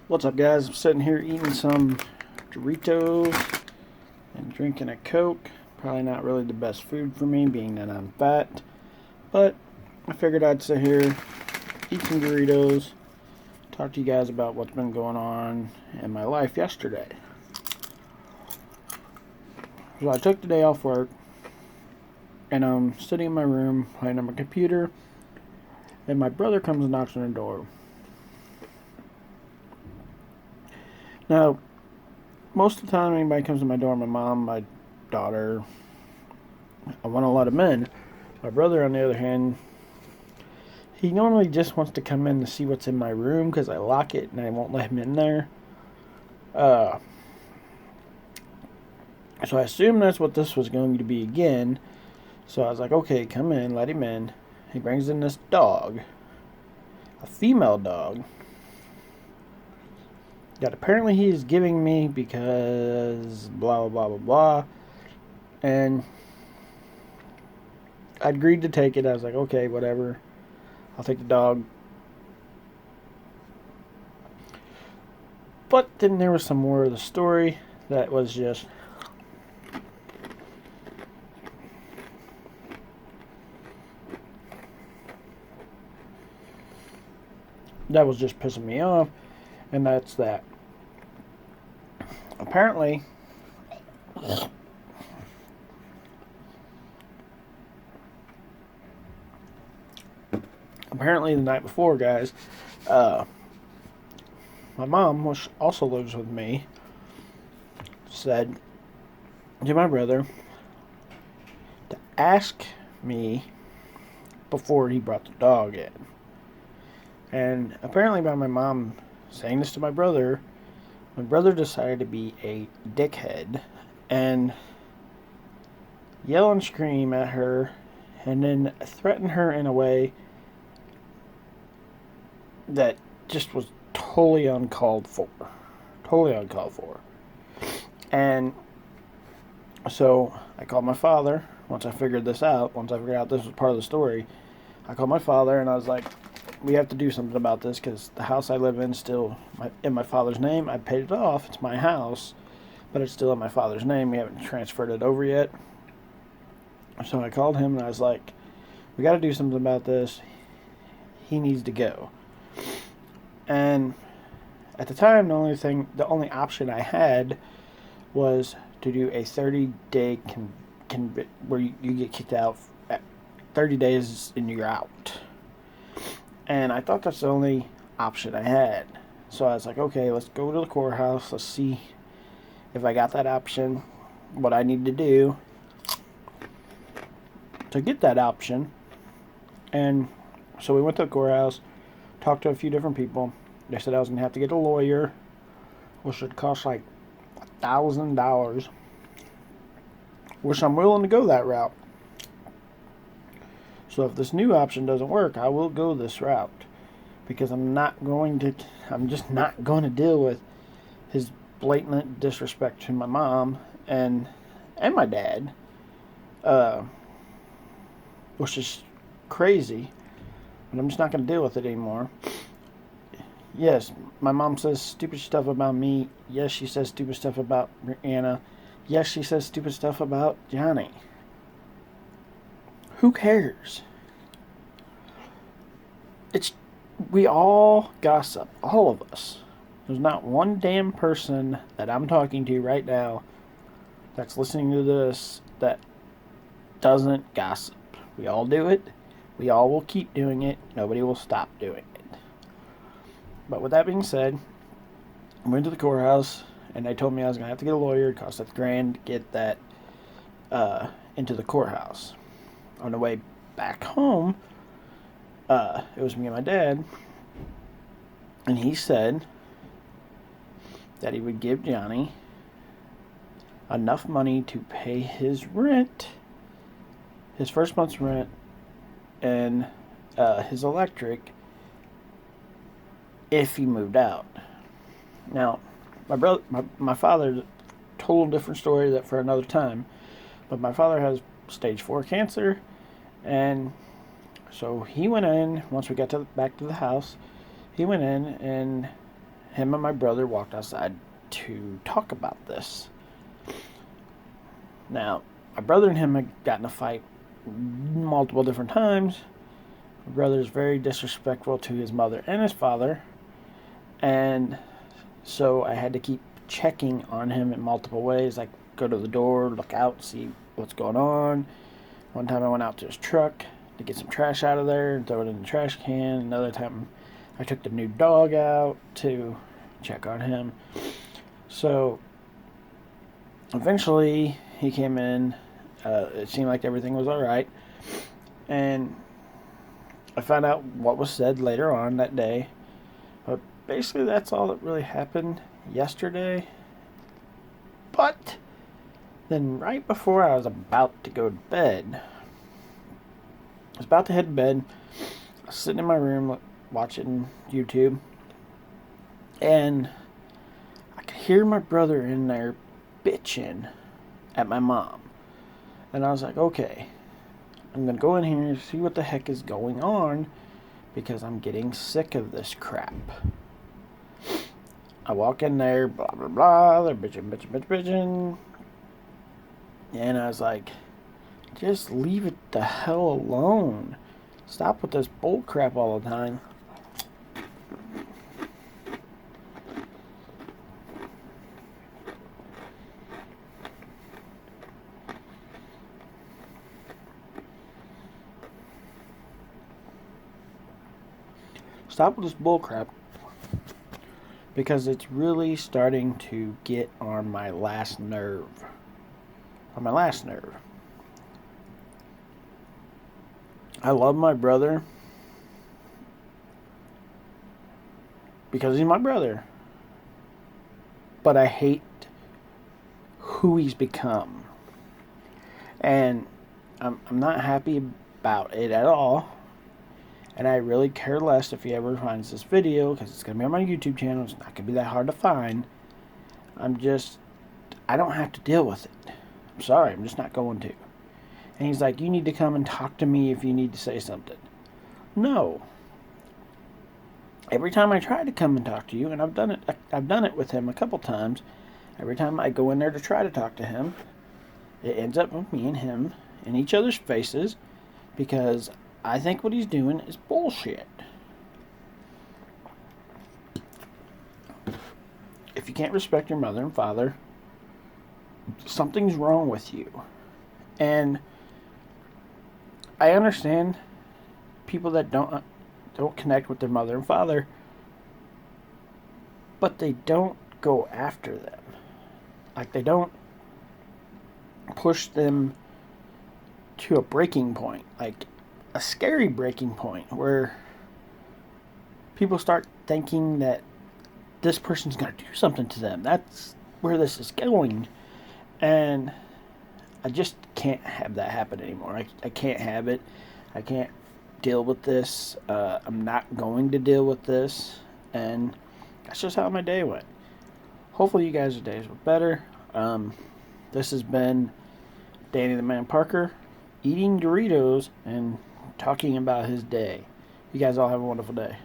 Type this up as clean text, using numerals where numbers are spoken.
What's up, guys? I'm sitting here eating some Doritos and drinking a Coke. Probably not really the best food for me, being that I'm fat. But I figured I'd sit here, eat some Doritos, talk to you guys about what's been going on in my life yesterday. So I took the day off work, and I'm sitting in my room playing on my computer, and my brother comes and knocks on the door. Now, most of the time anybody comes to my door, my mom, my daughter, I want a lot of men. My brother, on the other hand, he normally just wants to come in to see what's in my room because I lock it and I won't let him in there. So I assumed that's what this was going to be again. So I was like, okay, come in, let him in. He brings in this dog, a female dog, that apparently he is giving me because blah, blah, blah, blah, blah. And I agreed to take it. I was like, okay, whatever. I'll take the dog. But then there was some more of the story that was just pissing me off, and that's that. Apparently, the night before, guys, my mom, which also lives with me, said to my brother to ask me before he brought the dog in. And apparently, by my mom saying this to my brother decided to be a dickhead and yell and scream at her and then threaten her in a way that just was totally uncalled for. Totally uncalled for. And so I called my father once I figured this out. Once I figured out this was part of the story, I called my father and I was like, we have to do something about this because the house I live in is still in my father's name. I paid it off. It's my house, but it's still in my father's name. We haven't transferred it over yet. So I called him and I was like, we got to do something about this. He needs to go. And at the time, the only option I had was to do a 30-day where you get kicked out at 30 days and you're out. And I thought that's the only option I had. So I was like, okay, let's go to the courthouse. Let's see if I got that option, what I need to do to get that option. And so we went to the courthouse, talked to a few different people. They said I was going to have to get a lawyer, which would cost like $1,000, which I'm willing to go that route. So if this new option doesn't work, I will go this route because I'm just not going to deal with his blatant disrespect to my mom and my dad, which is crazy, but I'm just not going to deal with it anymore. Yes, my mom says stupid stuff about me. Yes, she says stupid stuff about Anna. Yes, she says stupid stuff about Johnny. Who cares? We all gossip, all of us. There's not one damn person that I'm talking to right now that's listening to this that doesn't gossip. We all do it. We all will keep doing it. Nobody will stop doing it. But with that being said, I went to the courthouse and they told me I was going to have to get a lawyer. It cost $1,000 to get that into the courthouse. On the way back home, it was me and my dad, and he said that he would give Johnny enough money to pay his rent, his first month's rent, and his electric if he moved out. Now, my father, total different story that for another time, but my father has stage 4 cancer, and so he went in, once we got back to the house, he went in and him and my brother walked outside to talk about this. Now, my brother and him had gotten in a fight multiple different times. My brother's very disrespectful to his mother and his father, and so I had to keep checking on him in multiple ways, like go to the door, look out, see what's going on. One time I went out to his truck to get some trash out of there and throw it in the trash can. Another time I took the new dog out to check on him. So eventually he came in. It seemed like everything was all right. And I found out what was said later on that day. But basically that's all that really happened yesterday. But then right before I was about to go to bed, I was about to head to bed. I was sitting in my room watching YouTube, and I could hear my brother in there bitching at my mom. And I was like, okay, I'm going to go in here and see what the heck is going on, because I'm getting sick of this crap. I walk in there, blah, blah, blah, they're bitching. And I was like, just leave it the hell alone. Stop with this bull crap all the time. Stop with this bull crap, because it's really starting to get on my last nerve. I love my brother because he's my brother, but I hate who he's become, and I'm not happy about it at all. And I really care less if he ever finds this video, because it's going to be on my YouTube channel. It's not going to be that hard to find. I don't have to deal with it. I'm sorry, I'm just not going to. And he's like, you need to come and talk to me if you need to say something. No. Every time I try to come and talk to you, and I've done it with him a couple times, every time I go in there to try to talk to him, it ends up with me and him in each other's faces, because I think what he's doing is bullshit. If you can't respect your mother and father, something's wrong with you. And I understand people that don't connect with their mother and father, but they don't go after them. Like, they don't push them to a breaking point, like a scary breaking point, where people start thinking that this person's going to do something to them. That's where this is going. And I just can't have that happen anymore. I can't have it. I can't deal with this. I'm not going to deal with this. And that's just how my day went. Hopefully you guys' days were better. This has been Danny the Man Parker eating Doritos and talking about his day. You guys all have a wonderful day.